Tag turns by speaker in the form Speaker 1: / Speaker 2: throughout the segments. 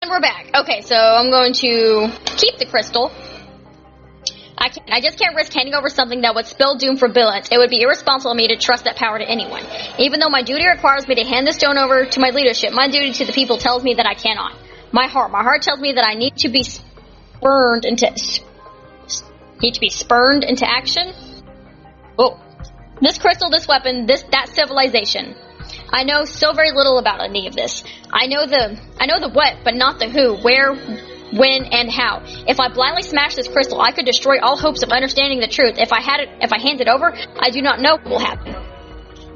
Speaker 1: And we're back. Okay, so I'm going to keep the crystal. I just can't risk handing over something that would spell doom for billions. It would be irresponsible of me to trust that power to anyone. Even though my duty requires me to hand this stone over to my leadership, my duty to the people tells me that I cannot. My heart tells me that I need to be spurned into action. Oh, this crystal, this weapon, that civilization. I know so very little about any of this. I know the what, but not the who, where, when, and how. If I blindly smash this crystal, I could destroy all hopes of understanding the truth. If I hand it over, I do not know what will happen.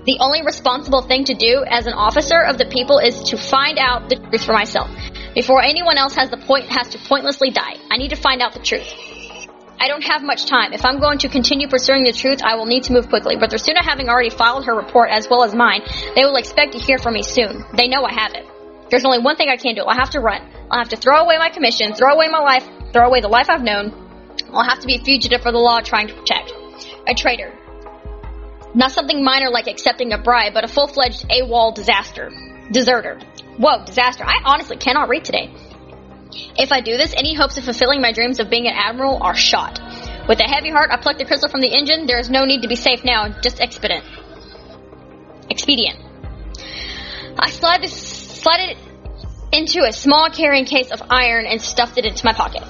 Speaker 1: The only responsible thing to do as an officer of the people is to find out the truth for myself. Before anyone else has to pointlessly die. I need to find out the truth. I don't have much time. If I'm going to continue pursuing the truth, I will need to move quickly. But Thursuda, having already filed her report as well as mine, they will expect to hear from me soon. They know I have it. There's only one thing I can do. I have to run. I'll have to throw away my commission, throw away my life, throw away the life I've known. I'll have to be a fugitive for the law trying to protect. A traitor. Not something minor like accepting a bribe, but a full-fledged AWOL deserter. Whoa, disaster. I honestly cannot read today. If I do this, any hopes of fulfilling my dreams of being an admiral are shot. With a heavy heart, I pluck the crystal from the engine. There is no need to be safe now, just expedient. I slide it into a small carrying case of iron and stuffed it into my pocket.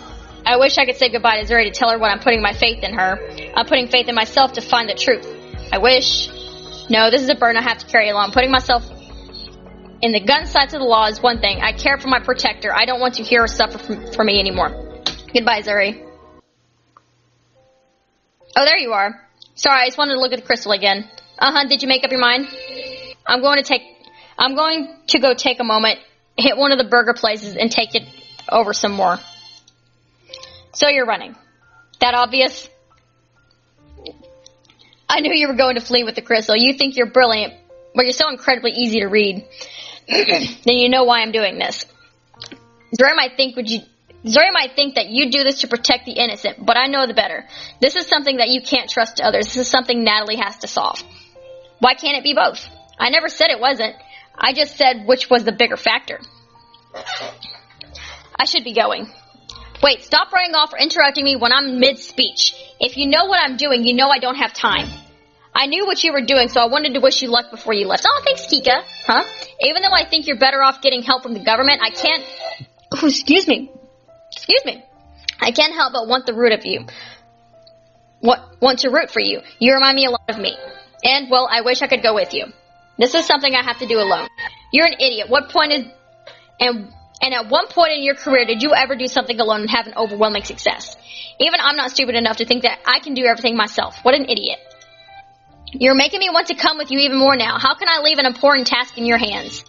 Speaker 1: I wish I could say goodbye to Zuri to tell her what I'm putting my faith in her. I'm putting faith in myself to find the truth. I wish. No, this is a burden I have to carry along. Putting myself in the gun sights of the law is one thing. I care for my protector. I don't want to hear her suffer for me anymore. Goodbye, Zuri. Oh, there you are. Sorry, I just wanted to look at the crystal again. Did you make up your mind? I'm going to go take a moment, hit one of the burger places, and take it over some more. So you're running. That obvious? I knew you were going to flee with the crystal. You think you're brilliant, but you're so incredibly easy to read. Then you know why I'm doing this. Zuri might think that you do this to protect the innocent, but I know the better. This is something that you can't trust to others. This is something Natalie has to solve. Why can't it be both? I never said it wasn't. I just said which was the bigger factor. I should be going. Wait, stop running off or interrupting me when I'm mid-speech. If you know what I'm doing, you know I don't have time. I knew what you were doing, so I wanted to wish you luck before you left. Oh, thanks, Kika. Huh? Even though I think you're better off getting help from the government, I can't... Oh, excuse me. I can't help but want to root for you. You remind me a lot of me. And, well, I wish I could go with you. This is something I have to do alone. You're an idiot. And at one point in your career, did you ever do something alone and have an overwhelming success? Even I'm not stupid enough to think that I can do everything myself. What an idiot. You're making me want to come with you even more now. How can I leave an important task in your hands?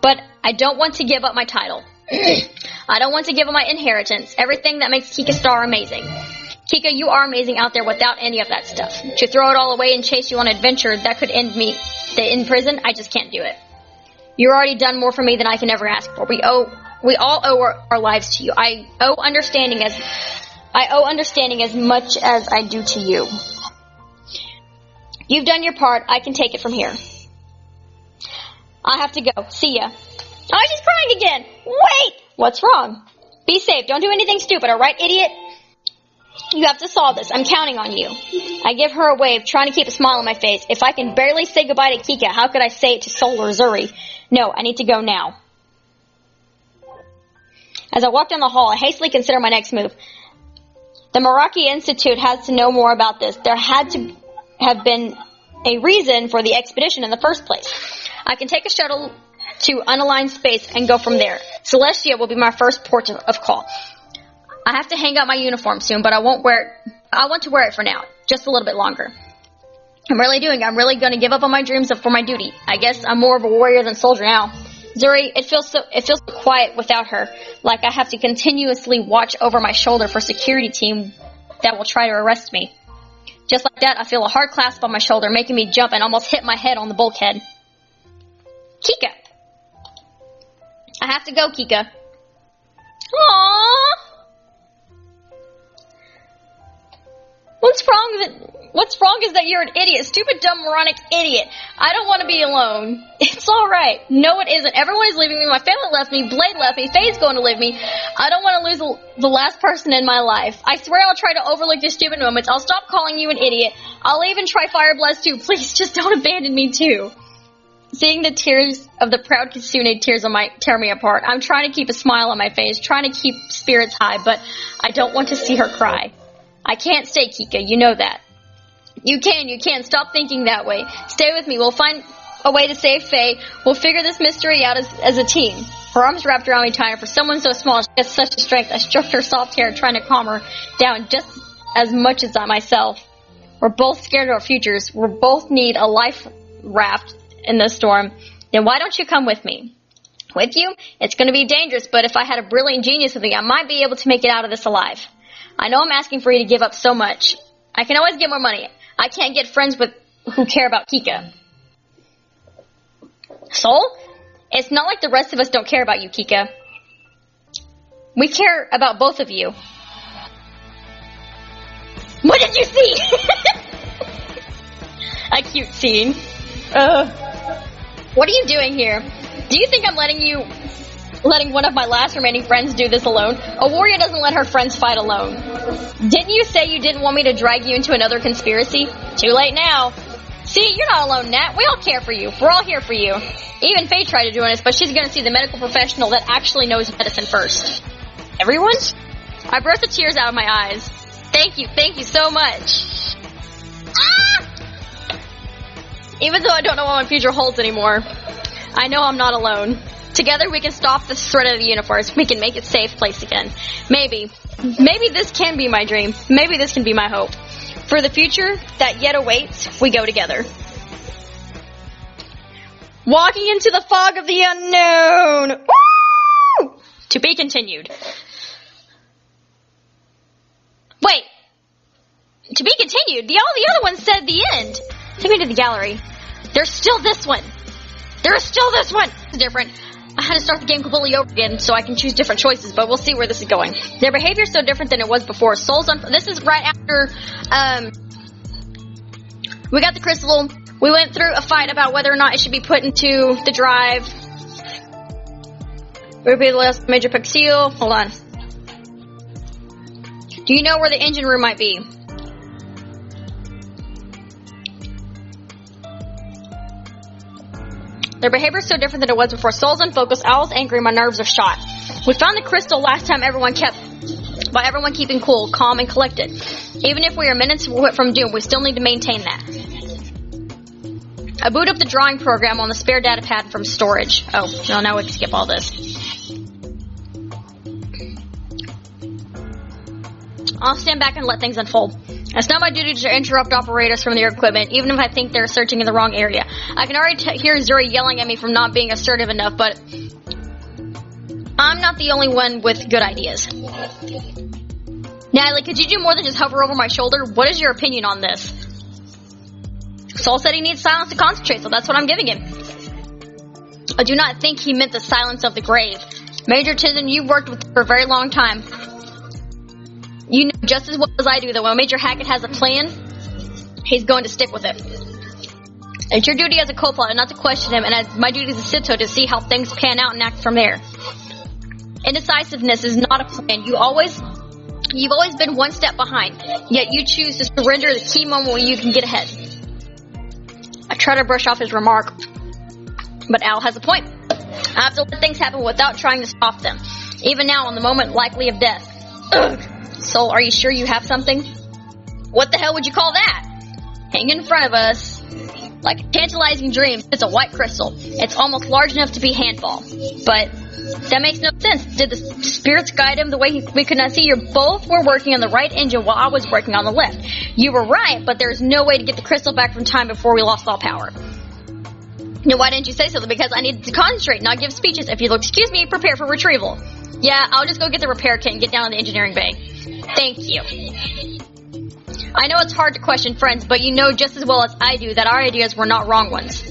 Speaker 1: But I don't want to give up my title. I don't want to give up my inheritance. Everything that makes Kika Star amazing. Kika, you are amazing out there without any of that stuff. To throw it all away and chase you on an adventure that could end me in prison, I just can't do it. You've already done more for me than I can ever ask for. We all owe our lives to you. I owe understanding as much as I do to you. You've done your part. I can take it from here. I have to go. See ya. Oh, she's crying again. Wait! What's wrong? Be safe. Don't do anything stupid, alright, idiot? You have to solve this. I'm counting on you. I give her a wave, trying to keep a smile on my face. If I can barely say goodbye to Kika, how could I say it to Sol or Zuri? No, I need to go now. As I walk down the hall, I hastily consider my next move. The Meraki Institute has to know more about this. There had to have been a reason for the expedition in the first place. I can take a shuttle to unaligned space and go from there. Celestia will be my first port of call. I have to hang up my uniform soon, but I want to wear it for now, just a little bit longer. I'm really going to give up on my dreams for my duty. I guess I'm more of a warrior than soldier now. Zuri, it feels so quiet without her, like I have to continuously watch over my shoulder for security team that will try to arrest me. Just like that, I feel a hard clasp on my shoulder, making me jump and almost hit my head on the bulkhead. Kika! I have to go, Kika. Aww! What's wrong is that you're an idiot. Stupid, dumb, moronic idiot. I don't want to be alone. It's alright. No, it isn't. Everyone is leaving me. My family left me. Blade left me. Faye's going to leave me. I don't want to lose the last person in my life. I swear I'll try to overlook your stupid moments. I'll stop calling you an idiot. I'll even try Fire Blast too. Please, just don't abandon me too. Seeing the tears of the proud Kitsune tear me apart. I'm trying to keep a smile on my face, trying to keep spirits high, but I don't want to see her cry. I can't stay, Kika. You know that. You can. Stop thinking that way. Stay with me. We'll find a way to save Faye. We'll figure this mystery out as a team. Her arms wrapped around me tighter. For someone so small, she has such a strength. I stroked her soft hair, trying to calm her down just as much as I myself. We're both scared of our futures. We both need a life raft in the storm. Then why don't you come with me? With you? It's going to be dangerous, but if I had a brilliant genius with me, I might be able to make it out of this alive. I know I'm asking for you to give up so much. I can always get more money. I can't get friends who care about Kika. Soul? It's not like the rest of us don't care about you, Kika. We care about both of you. What did you see? A cute scene. What are you doing here? Do you think I'm letting one of my last remaining friends do this alone? A warrior doesn't let her friends fight alone. Didn't you say you didn't want me to drag you into another conspiracy? Too late now. See, you're not alone, Nat. We all care for you. We're all here for you. Even Faye tried to join us, but she's going to see the medical professional that actually knows medicine first. Everyone? I brushed the tears out of my eyes. Thank you so much. Ah! Even though I don't know what my future holds anymore, I know I'm not alone. Together we can stop the threat of the universe. We can make it a safe place again. Maybe this can be my dream. Maybe this can be my hope. For the future that yet awaits, we go together. Walking into the fog of the unknown. Woo! To be continued. Wait. To be continued? All the other ones said the end. Take me to the gallery. There's still this one. It's different. I had to start the game completely over again so I can choose different choices, but we'll see where this is going. Their behavior is so different than it was before. This is right after, we got the crystal. We went through a fight about whether or not it should be put into the drive. Repeat the last major pixel. Hold on. Do you know where the engine room might be? Their behavior is so different than it was before. Soul's unfocused, Owl's angry, my nerves are shot. We found the crystal last time by everyone keeping cool, calm, and collected. Even if we are minutes from doom, we still need to maintain that. I boot up the drawing program on the spare data pad from storage. Oh, no, now we can skip all this. I'll stand back and let things unfold. It's not my duty to interrupt operators from their equipment, even if I think they're searching in the wrong area. I can already hear Zuri yelling at me for not being assertive enough, but I'm not the only one with good ideas. Natalie, could you do more than just hover over my shoulder? What is your opinion on this? Soul said he needs silence to concentrate, so that's what I'm giving him. I do not think he meant the silence of the grave. Major Tizen, you've worked with him for a very long time. You know just as well as I do that when Major Hackett has a plan, he's going to stick with it. It's your duty as a co-pilot not to question him, and it's my duty as a Sito to see how things pan out and act from there. Indecisiveness is not a plan. You've always been one step behind, yet you choose to surrender the key moment when you can get ahead. I try to brush off his remark, but Al has a point. I have to let things happen without trying to stop them, even now on the moment likely of death. Ugh. Soul, are you sure you have something? What the hell would you call that? Hanging in front of us, like a tantalizing dream, it's a white crystal. It's almost large enough to be a handball. But that makes no sense. Did the spirits guide him the way we could not see? You both were working on the right engine while I was working on the left. You were right, but there's no way to get the crystal back from time before we lost all power. Now, why didn't you say something? Because I needed to concentrate, not give speeches. If you'll excuse me, prepare for retrieval. Yeah, I'll just go get the repair kit and get down to the engineering bay. Thank you. I know it's hard to question friends, but you know just as well as I do that our ideas were not wrong ones.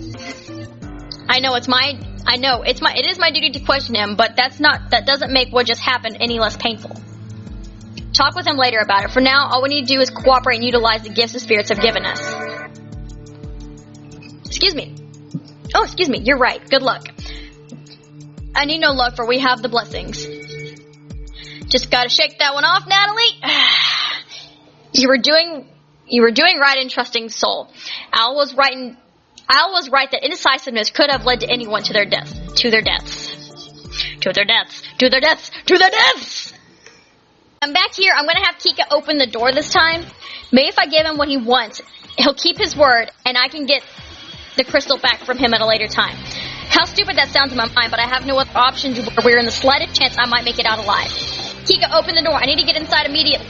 Speaker 1: It is my duty to question him, but that doesn't make what just happened any less painful. Talk with him later about it. For now, all we need to do is cooperate and utilize the gifts the spirits have given us. Excuse me. Oh, excuse me. You're right. Good luck. I need no luck, for we have the blessings. Just gotta shake that one off, Natalie. You were doing right in trusting Soul. Al was right that indecisiveness could have led to anyone to their deaths. I'm back here. I'm gonna have Kika open the door this time. Maybe if I give him what he wants, he'll keep his word, and I can get the crystal back from him at a later time. How stupid that sounds in my mind, but I have no other option where we're in the slightest chance I might make it out alive. Kika, open the door. I need to get inside immediately.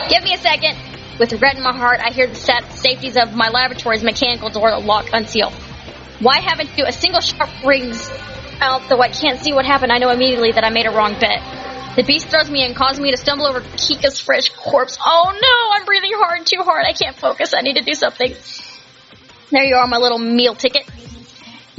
Speaker 1: Give me a second. With regret in my heart, I hear the safeties of my laboratory's mechanical door lock unseal. Why haven't you? A single shot rings out, though I can't see what happened. I know immediately that I made a wrong bet. The beast throws me and causes me to stumble over Kika's fresh corpse. Oh no, I'm breathing hard, too hard. I can't focus. I need to do something. There you are, my little meal ticket.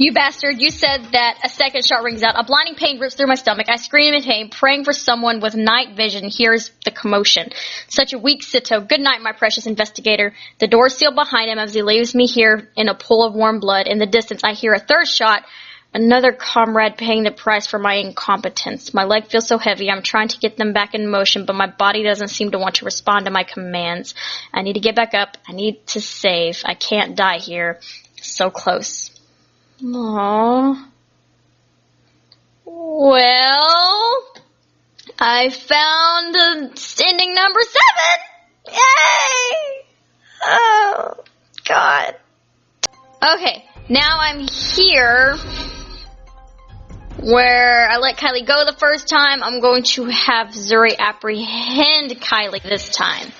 Speaker 1: You bastard, you said that a second shot rings out. A blinding pain rips through my stomach. I scream in pain, praying for someone with night vision. Here's the commotion. Such a weak Sito. Good night, my precious investigator. The door sealed behind him as he leaves me here in a pool of warm blood. In the distance, I hear a third shot. Another comrade paying the price for my incompetence. My leg feels so heavy. I'm trying to get them back in motion, but my body doesn't seem to want to respond to my commands. I need to get back up. I need to save. I can't die here. So close. Aww. Well, I found ending number 7. Yay! Oh, God. Okay, now I'm here where I let Kylie go the first time. I'm going to have Zuri apprehend Kylie this time.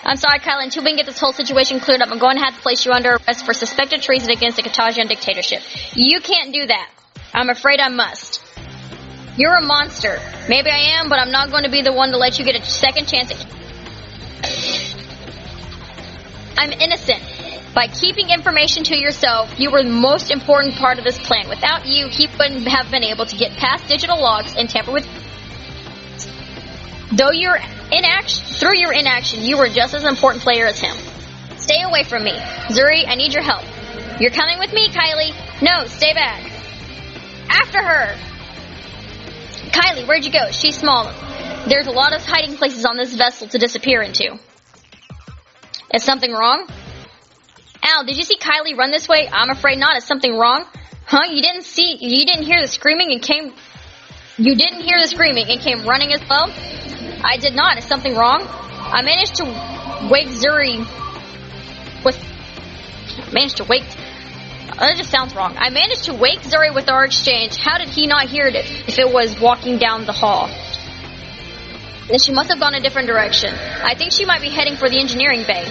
Speaker 1: I'm sorry, Kylie, until we can get this whole situation cleared up, I'm going to have to place you under arrest for suspected treason against the Katajian dictatorship. You can't do that. I'm afraid I must. You're a monster. Maybe I am, but I'm not going to be the one to let you get a second chance at... I'm innocent. By keeping information to yourself, you were the most important part of this plan. Without you, he wouldn't have been able to get past digital logs and tamper with... Through your inaction, you were just as important player as him. Stay away from me. Zuri, I need your help. You're coming with me, Kylie? No, stay back. After her. Kylie, where'd you go? She's small. There's a lot of hiding places on this vessel to disappear into. Is something wrong? Al, did you see Kylie run this way? I'm afraid not. Is something wrong? Huh? You didn't hear the screaming and came running as well? I did not. Is something wrong? I managed to wake Zuri that just sounds wrong. I managed to wake Zuri with our exchange. How did he not hear it if it was walking down the hall? Then she must have gone a different direction. I think she might be heading for the engineering bay.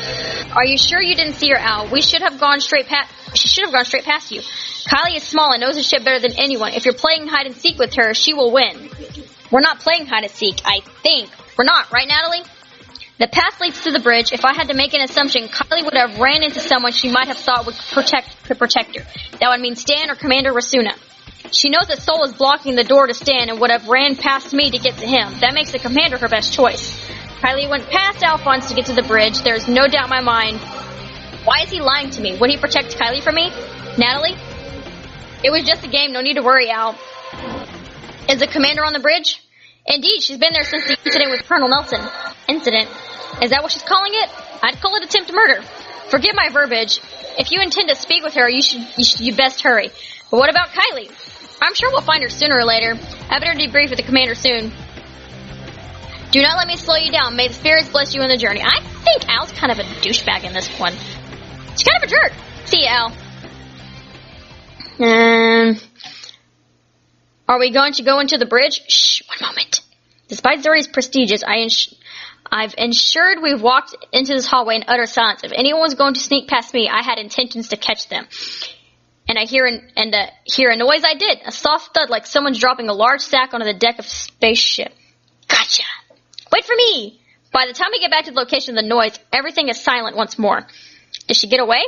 Speaker 1: Are you sure you didn't see her, Al? She should have gone straight past you. Kylie is small and knows the ship better than anyone. If you're playing hide and seek with her, she will win. We're not playing hide and seek, I think. We're not, right, Natalie? The path leads to the bridge. If I had to make an assumption, Kylie would have ran into someone she might have thought could protect her. That would mean Stan or Commander Rasuna. She knows that Sol is blocking the door to Stan and would have ran past me to get to him. That makes the Commander her best choice. Kylie went past Alphonse to get to the bridge. There's no doubt in my mind. Why is he lying to me? Would he protect Kylie from me? Natalie? It was just a game. No need to worry, Al. Is the Commander on the bridge? Indeed, she's been there since the incident with Colonel Nelson. Incident? Is that what she's calling it? I'd call it attempt murder. Forgive my verbiage. If you intend to speak with her, you best hurry. But what about Kylie? I'm sure we'll find her sooner or later. I better debrief with the Commander soon. Do not let me slow you down. May the spirits bless you in the journey. I think Al's kind of a douchebag in this one. She's kind of a jerk. See you, Al. Are we going to go into the bridge? Shh, one moment. Despite Zuri's prestigious, I've ensured we've walked into this hallway in utter silence. If anyone was going to sneak past me, I had intentions to catch them. And I hear a noise. I did. A soft thud like someone's dropping a large sack onto the deck of a spaceship. Gotcha. Wait for me. By the time we get back to the location of the noise, everything is silent once more. Did she get away?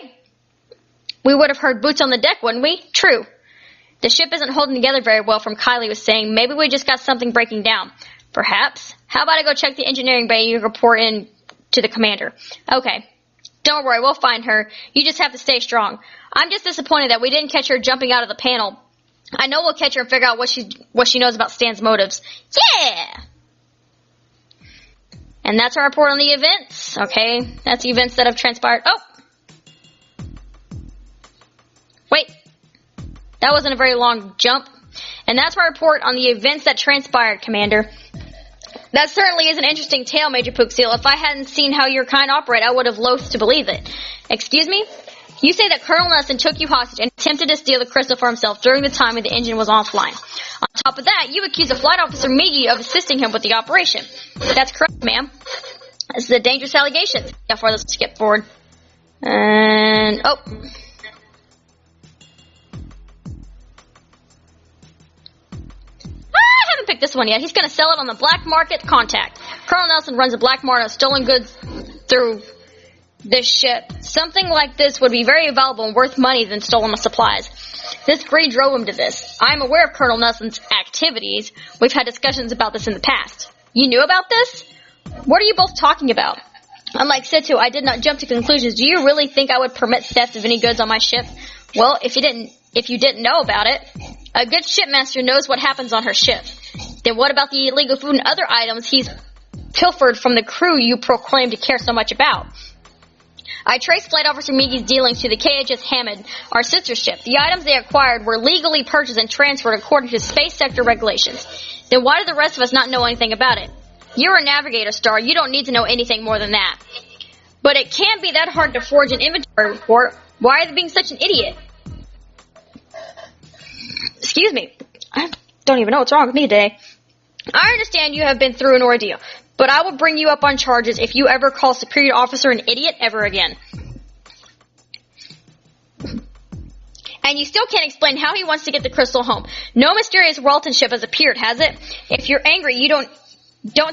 Speaker 1: We would have heard boots on the deck, wouldn't we? True. The ship isn't holding together very well, from Kylie was saying. Maybe we just got something breaking down. Perhaps. How about I go check the engineering bay and you report in to the commander? Okay. Don't worry, we'll find her. You just have to stay strong. I'm just disappointed that we didn't catch her jumping out of the panel. I know we'll catch her and figure out what she knows about Stan's motives. Yeah! And that's our report on the events. Okay, that's the events that have transpired. Oh! Wait. That wasn't a very long jump. And that's my report on the events that transpired, Commander. That certainly is an interesting tale, Major Pookseal. If I hadn't seen how your kind operate, I would have loathed to believe it. Excuse me? You say that Colonel Nelson took you hostage and attempted to steal the crystal for himself during the time when the engine was offline. On top of that, you accuse a Flight Officer Miggy of assisting him with the operation. That's correct, ma'am. This is a dangerous allegation. How far, let's skip forward. And, oh. I haven't picked this one yet. He's going to sell it on the black market. Contact. Colonel Nelson runs a black market of stolen goods through this ship. Something like this would be very valuable and worth money than stolen supplies. This greed drove him to this. I am aware of Colonel Nelson's activities. We've had discussions about this in the past. You knew about this? What are you both talking about? Unlike Situ, I did not jump to conclusions. Do you really think I would permit theft of any goods on my ship? Well, if you didn't know about it, a good shipmaster knows what happens on her ship. Then what about the illegal food and other items he's pilfered from the crew you proclaim to care so much about? I traced Flight Officer Miggy's dealings to the KHS Hammond, our sister ship. The items they acquired were legally purchased and transferred according to space sector regulations. Then why do the rest of us not know anything about it? You're a navigator, Star. You don't need to know anything more than that. But it can't be that hard to forge an inventory report. Why are they being such an idiot? Excuse me. I don't even know what's wrong with me today. I understand you have been through an ordeal, but I will bring you up on charges if you ever call superior officer an idiot ever again. And you still can't explain how he wants to get the crystal home. No mysterious Walton ship has appeared, has it? If you're angry, you don't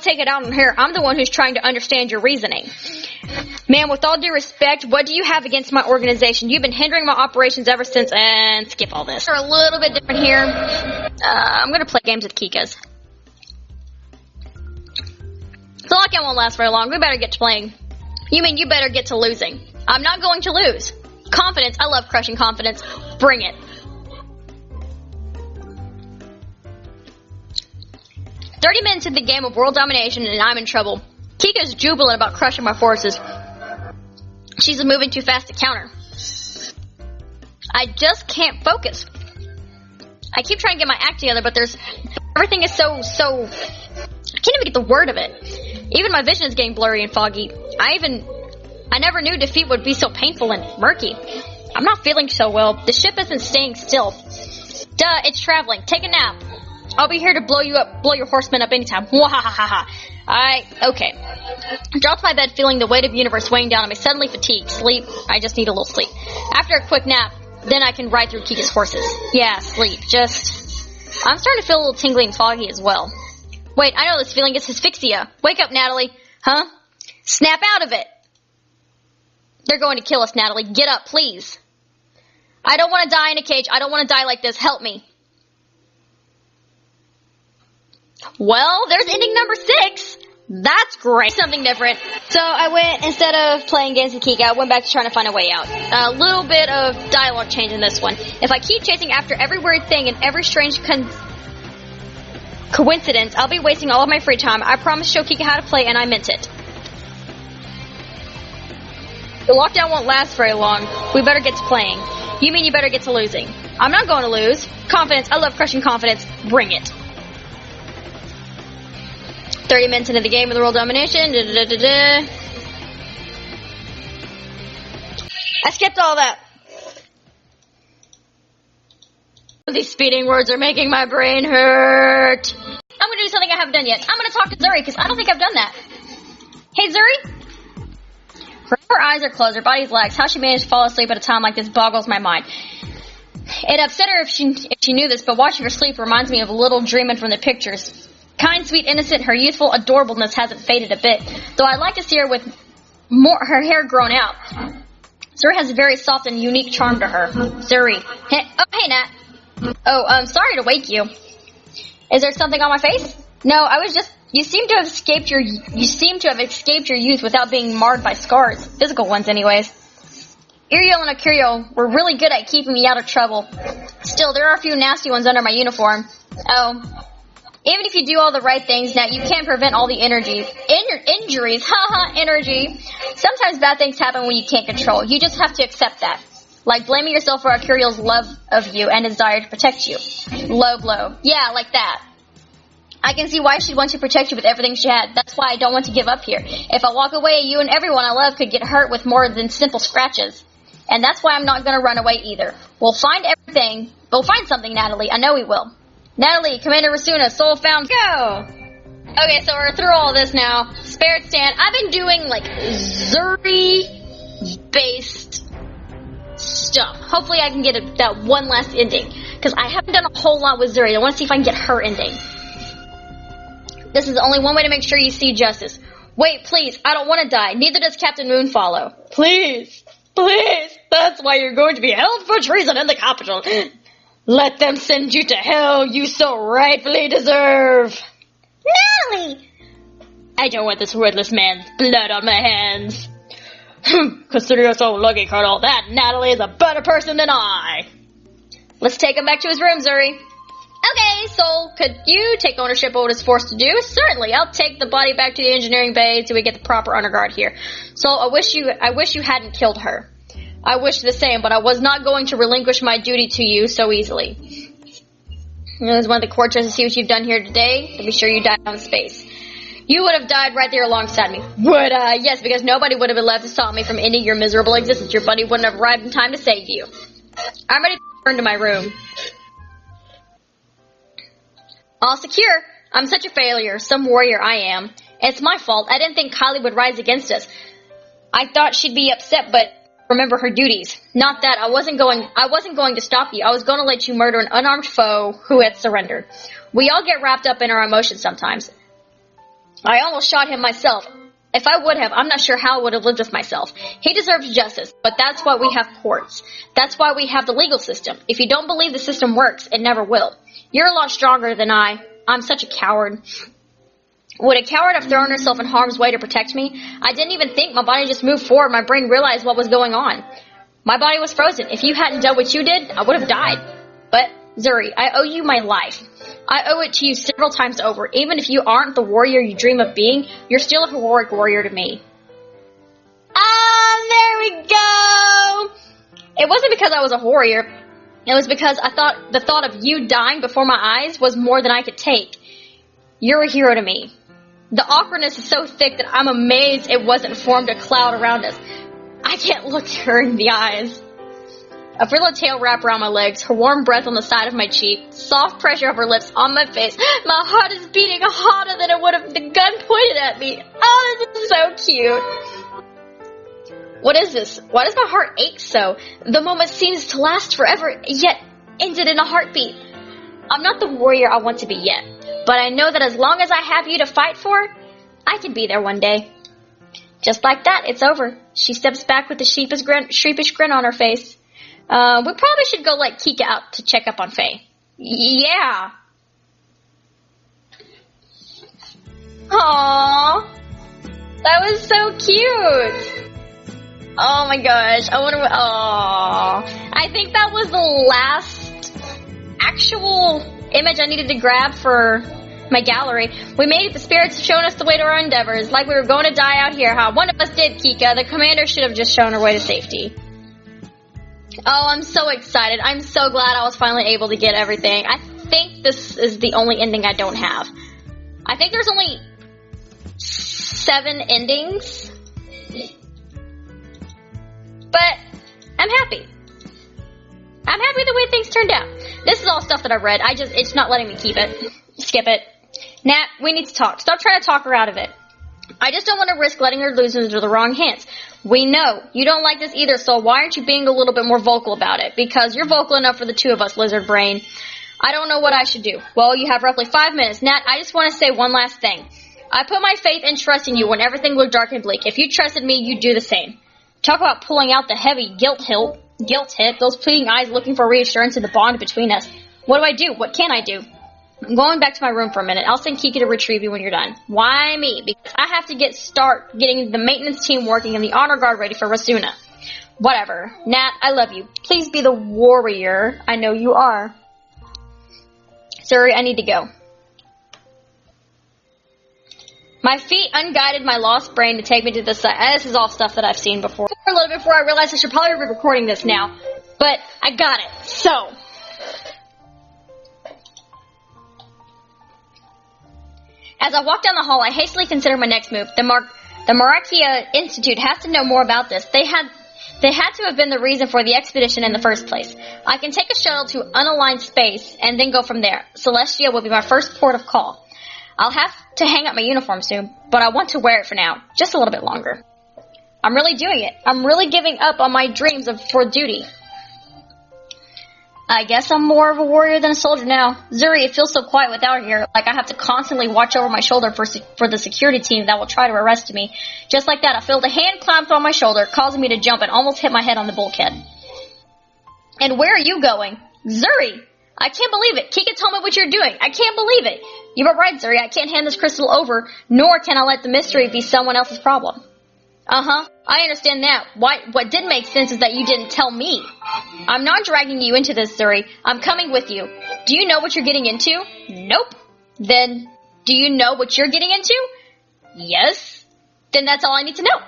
Speaker 1: take it out on her. I'm the one who's trying to understand your reasoning. Ma'am, with all due respect, what do you have against my organization? You've been hindering my operations ever since, and skip all this. We're a little bit different here. I'm going to play games with Kikas. The lockdown won't last very long. We better get to playing. You mean you better get to losing? I'm not going to lose. Confidence. I love crushing confidence. Bring it. 30 minutes into the game of world domination and I'm in trouble. Kika's jubilant about crushing my forces. She's moving too fast to counter. I just can't focus. I keep trying to get my act together, but everything is so, I can't even get the word of it. Even my vision is getting blurry and foggy. I never knew defeat would be so painful and murky. I'm not feeling so well. The ship isn't staying still. Duh, it's traveling. Take a nap. I'll be here to blow your horsemen up anytime. Mwahahaha. Okay. I dropped my bed feeling the weight of the universe weighing down on me. Suddenly fatigued. Sleep. I just need a little sleep. After a quick nap, then I can ride through Kika's horses. Yeah, sleep. I'm starting to feel a little tingly and foggy as well. Wait, I know this feeling. It's asphyxia. Wake up, Natalie. Huh? Snap out of it. They're going to kill us, Natalie. Get up, please. I don't want to die in a cage. I don't want to die like this. Help me. Well, there's ending number 6. That's great. Something different. So I went, instead of playing games with Kika, I went back to trying to find a way out. A little bit of dialogue change in this one. If I keep chasing after every weird thing and every strange coincidence, I'll be wasting all of my free time. I promised to show Kika how to play, and I meant it. The lockdown won't last very long. We better get to playing. You mean you better get to losing? I'm not going to lose. Confidence. I love crushing confidence. Bring it. 30 minutes into the game of the world domination. I skipped all that. These speeding words are making my brain hurt. I'm going to do something I haven't done yet. I'm going to talk to Zuri because I don't think I've done that. Hey, Zuri? Her eyes are closed, her body's lax. How she managed to fall asleep at a time like this boggles my mind. It upset her if she knew this, but watching her sleep reminds me of a little dreaming from the pictures. Kind, sweet, innocent, her youthful adorableness hasn't faded a bit, though I'd like to see her with her hair grown out. Zuri has a very soft and unique charm to her. Zuri. Hey Nat. Oh, sorry to wake you. Is there something on my face? No, I was just. You seem to have escaped your youth without being marred by scars, physical ones, anyways. Uriel and Akuriel were really good at keeping me out of trouble. Still, there are a few nasty ones under my uniform. Oh, even if you do all the right things, Nat, you can't prevent all the injuries. Haha, energy. Sometimes bad things happen when you can't control. You just have to accept that. Like blaming yourself for Akuriel's love of you and desire to protect you. Low blow. Yeah, like that. I can see why she'd want to protect you with everything she had. That's why I don't want to give up here. If I walk away, you and everyone I love could get hurt with more than simple scratches. And that's why I'm not going to run away either. We'll find everything. We'll find something, Natalie. I know we will. Natalie, Commander Rasuna, soul found. Go! Okay, so we're through all this now. Spirit Stand. I've been doing, like, Zuri-based stuff. Hopefully I can get that one last ending. Because I haven't done a whole lot with Zuri. I want to see if I can get her ending. This is only one way to make sure you see justice. Wait, please, I don't want to die. Neither does Captain Moonfollow. Please, please, that's why you're going to be held for treason in the capital. Let them send you to hell you so rightfully deserve. Natalie! I don't want this worthless man's blood on my hands. Consider yourself lucky, Colonel. That Natalie is a better person than I. Let's take him back to his room, Zuri. Okay, Soul, could you take ownership of what it's forced to do? Certainly, I'll take the body back to the engineering bay until we get the proper underguard here. Soul, I wish you hadn't killed her. I wish the same, but I was not going to relinquish my duty to you so easily. It was one of the court judges to see what you've done here today, to be sure you died on space. You would have died right there alongside me. Would I? Yes, because nobody would have been left to stop me from ending your miserable existence. Your buddy wouldn't have arrived in time to save you. I'm ready to return to my room. All secure. I'm such a failure. Some warrior I am. It's my fault. I didn't think Kylie would rise against us. I thought she'd be upset, but remember her duties. Not that I wasn't going to stop you. I was going to let you murder an unarmed foe who had surrendered. We all get wrapped up in our emotions sometimes. I almost shot him myself. If I would have, I'm not sure how I would have lived with myself. He deserves justice, but that's why we have courts. That's why we have the legal system. If you don't believe the system works, it never will. You're a lot stronger than I. I'm such a coward. Would a coward have thrown herself in harm's way to protect me? I didn't even think. My body just moved forward. My brain realized what was going on. My body was frozen. If you hadn't done what you did, I would have died. But, Zuri, I owe you my life. I owe it to you several times over. Even if you aren't the warrior you dream of being, you're still a heroic warrior to me. Ah, there we go! It wasn't because I was a warrior. It was because I thought the thought of you dying before my eyes was more than I could take. You're a hero to me. The awkwardness is so thick that I'm amazed it wasn't formed a cloud around us. I can't look her in the eyes. A frilly tail wrapped around my legs, her warm breath on the side of my cheek, soft pressure of her lips on my face. My heart is beating hotter than it would have the gun pointed at me. Oh, this is so cute. What is this? Why does my heart ache so? The moment seems to last forever, yet ended in a heartbeat. I'm not the warrior I want to be yet, but I know that as long as I have you to fight for, I can be there one day. Just like that, it's over. She steps back with a sheepish grin on her face. We probably should go let Kika out to check up on Faye. Yeah. Aww. That was so cute. Oh my gosh, I wonder what, I think that was the last actual image I needed to grab for my gallery. We made it, the spirits have shown us the way to our endeavors, like we were going to die out here, huh? One of us did, Kika. The commander should have just shown her way to safety. Oh, I'm so excited. I'm so glad I was finally able to get everything. I think this is the only ending I don't have. I think there's only 7 endings. But I'm happy. I'm happy the way things turned out. This is all stuff that I've read. It's not letting me keep it. Skip it. Nat, we need to talk. Stop trying to talk her out of it. I just don't want to risk letting her lose into the wrong hands. We know. You don't like this either, so why aren't you being a little bit more vocal about it? Because you're vocal enough for the two of us, Lizard Brain. I don't know what I should do. Well, you have roughly 5 minutes. Nat, I just want to say one last thing. I put my faith and trust in you when everything looked dark and bleak. If you trusted me, you'd do the same. Talk about pulling out the heavy guilt hit, those pleading eyes looking for reassurance in the bond between us. What do I do? What can I do? I'm going back to my room for a minute. I'll send Kiki to retrieve you when you're done. Why me? Because I have to start getting the maintenance team working and the honor guard ready for Rasuna. Whatever. Nat, I love you. Please be the warrior I know you are. Sorry, I need to go. My feet unguided my lost brain to take me to the side. This is all stuff that I've seen before. A little bit before I realized I should probably be recording this now. But I got it. So. As I walk down the hall, I hastily consider my next move. The Marakia Institute has to know more about this. They had to have been the reason for the expedition in the first place. I can take a shuttle to unaligned space and then go from there. Celestia will be my first port of call. I'll have to hang up my uniform soon, but I want to wear it for now, just a little bit longer. I'm really doing it. I'm really giving up on my dreams for duty. I guess I'm more of a warrior than a soldier now. Zuri, it feels so quiet without her here, like I have to constantly watch over my shoulder for the security team that will try to arrest me. Just like that, I felt a hand clamped on my shoulder, causing me to jump and almost hit my head on the bulkhead. And where are you going? Zuri! I can't believe it. Kika told me what you're doing. I can't believe it. You were right, Zuri. I can't hand this crystal over, nor can I let the mystery be someone else's problem. Uh-huh. I understand that. What did make sense is that you didn't tell me. I'm not dragging you into this, Zuri. I'm coming with you. Do you know what you're getting into? Nope. Then, do you know what you're getting into? Yes. Then that's all I need to know.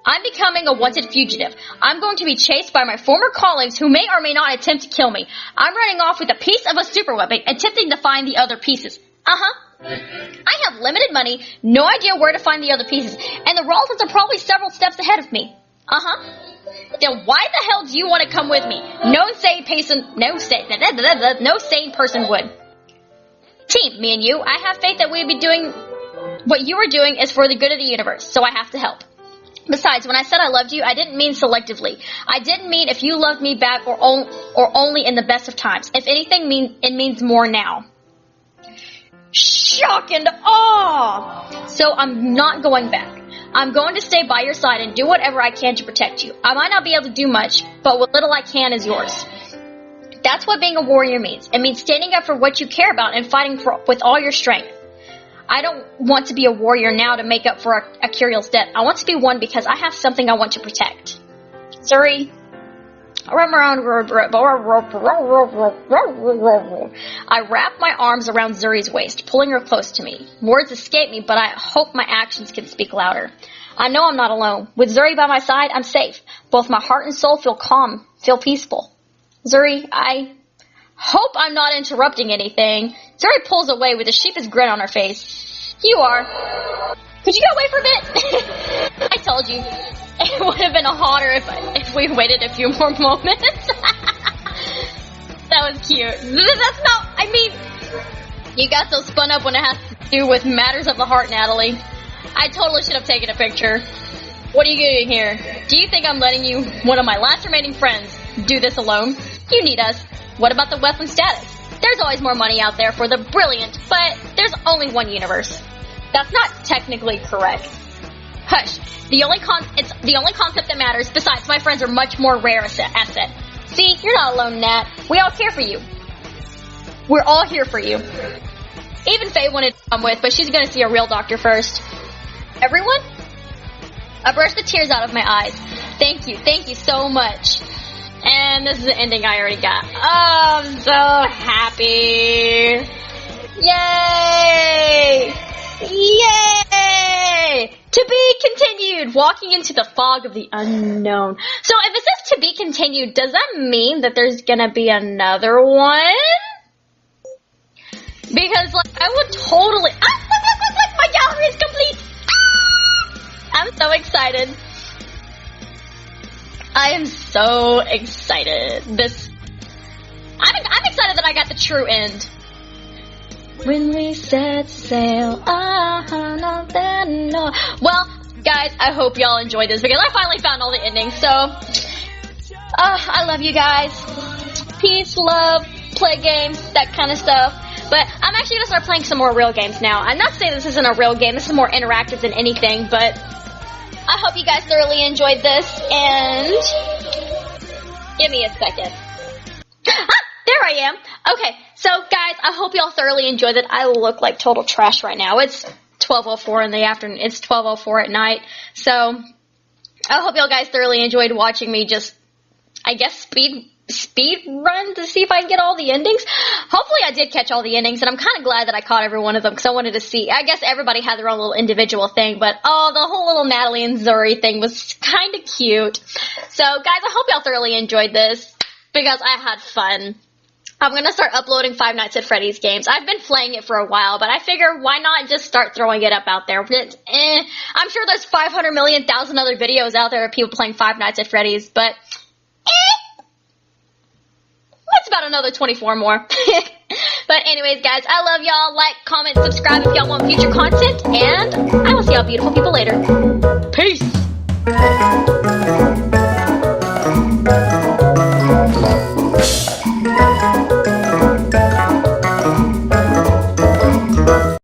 Speaker 1: I'm becoming a wanted fugitive. I'm going to be chased by my former colleagues who may or may not attempt to kill me. I'm running off with a piece of a super weapon, attempting to find the other pieces. Uh-huh. I have limited money, no idea where to find the other pieces, and the Raltons are probably several steps ahead of me. Uh-huh. Then why the hell do you want to come with me? No sane person would. Team, me and you, I have faith that we'd be doing what you are doing is for the good of the universe, so I have to help. Besides, when I said I loved you, I didn't mean selectively. I didn't mean if you loved me back or only in the best of times. If anything, it means more now. Shock and awe! So I'm not going back. I'm going to stay by your side and do whatever I can to protect you. I might not be able to do much, but what little I can is yours. That's what being a warrior means. It means standing up for what you care about and fighting with all your strength. I don't want to be a warrior now to make up for Akiriel's death. I want to be one because I have something I want to protect. Zuri. I wrap my arms around Zuri's waist, pulling her close to me. Words escape me, but I hope my actions can speak louder. I know I'm not alone. With Zuri by my side, I'm safe. Both my heart and soul feel calm, feel peaceful. Zuri, I hope I'm not interrupting anything. Zuri pulls away with a sheepish grin on her face. You are. Could you go away for a bit? I told you. It would have been hotter if we waited a few more moments. That was cute. That's not, I mean, you got so spun up when it has to do with matters of the heart, Natalie. I totally should have taken a picture. What are you doing here? Do you think I'm letting you, one of my last remaining friends, do this alone? You need us. What about the weapon status? There's always more money out there for the brilliant, but there's only one universe. That's not technically correct. Hush. It's the only concept that matters. Besides, my friends are much more rare asset. See, you're not alone, Nat. We all care for you. We're all here for you. Even Faye wanted to come with, but she's going to see a real doctor first. Everyone? I brushed the tears out of my eyes. Thank you so much. And this is the ending I already got. Oh, I'm so happy. Yay! Yay! To be continued! Walking into the fog of the unknown. So if it says to be continued, does that mean that there's gonna be another one? Because, like, I would totally... look! My gallery is complete! I'm so excited. I am so excited. I'm excited that I got the true end. When we set sail, no. Well, guys, I hope y'all enjoyed this because I finally found all the endings. So, I love you guys. Peace, love, play games, that kind of stuff. But I'm actually gonna start playing some more real games now. I'm not saying this isn't a real game. This is more interactive than anything, but I hope you guys thoroughly enjoyed this. And give me a second. there I am. Okay, so guys, I hope y'all thoroughly enjoyed it. I look like total trash right now. It's 12:04 in the afternoon. It's 12:04 at night. So I hope y'all guys thoroughly enjoyed watching me just, I guess, speed run to see if I can get all the endings. Hopefully I did catch all the endings, and I'm kind of glad that I caught every one of them because I wanted to see. I guess everybody had their own little individual thing, but oh, the whole little Natalie and Zuri thing was kind of cute. So guys, I hope y'all thoroughly enjoyed this because I had fun. I'm going to start uploading Five Nights at Freddy's games. I've been playing it for a while, but I figure why not just start throwing it up out there. I'm sure there's 500 million thousand other videos out there of people playing Five Nights at Freddy's, but that's about another 24 more. But anyways, guys, I love y'all. Like, comment, subscribe if y'all want future content, and I will see y'all beautiful people later. Peace!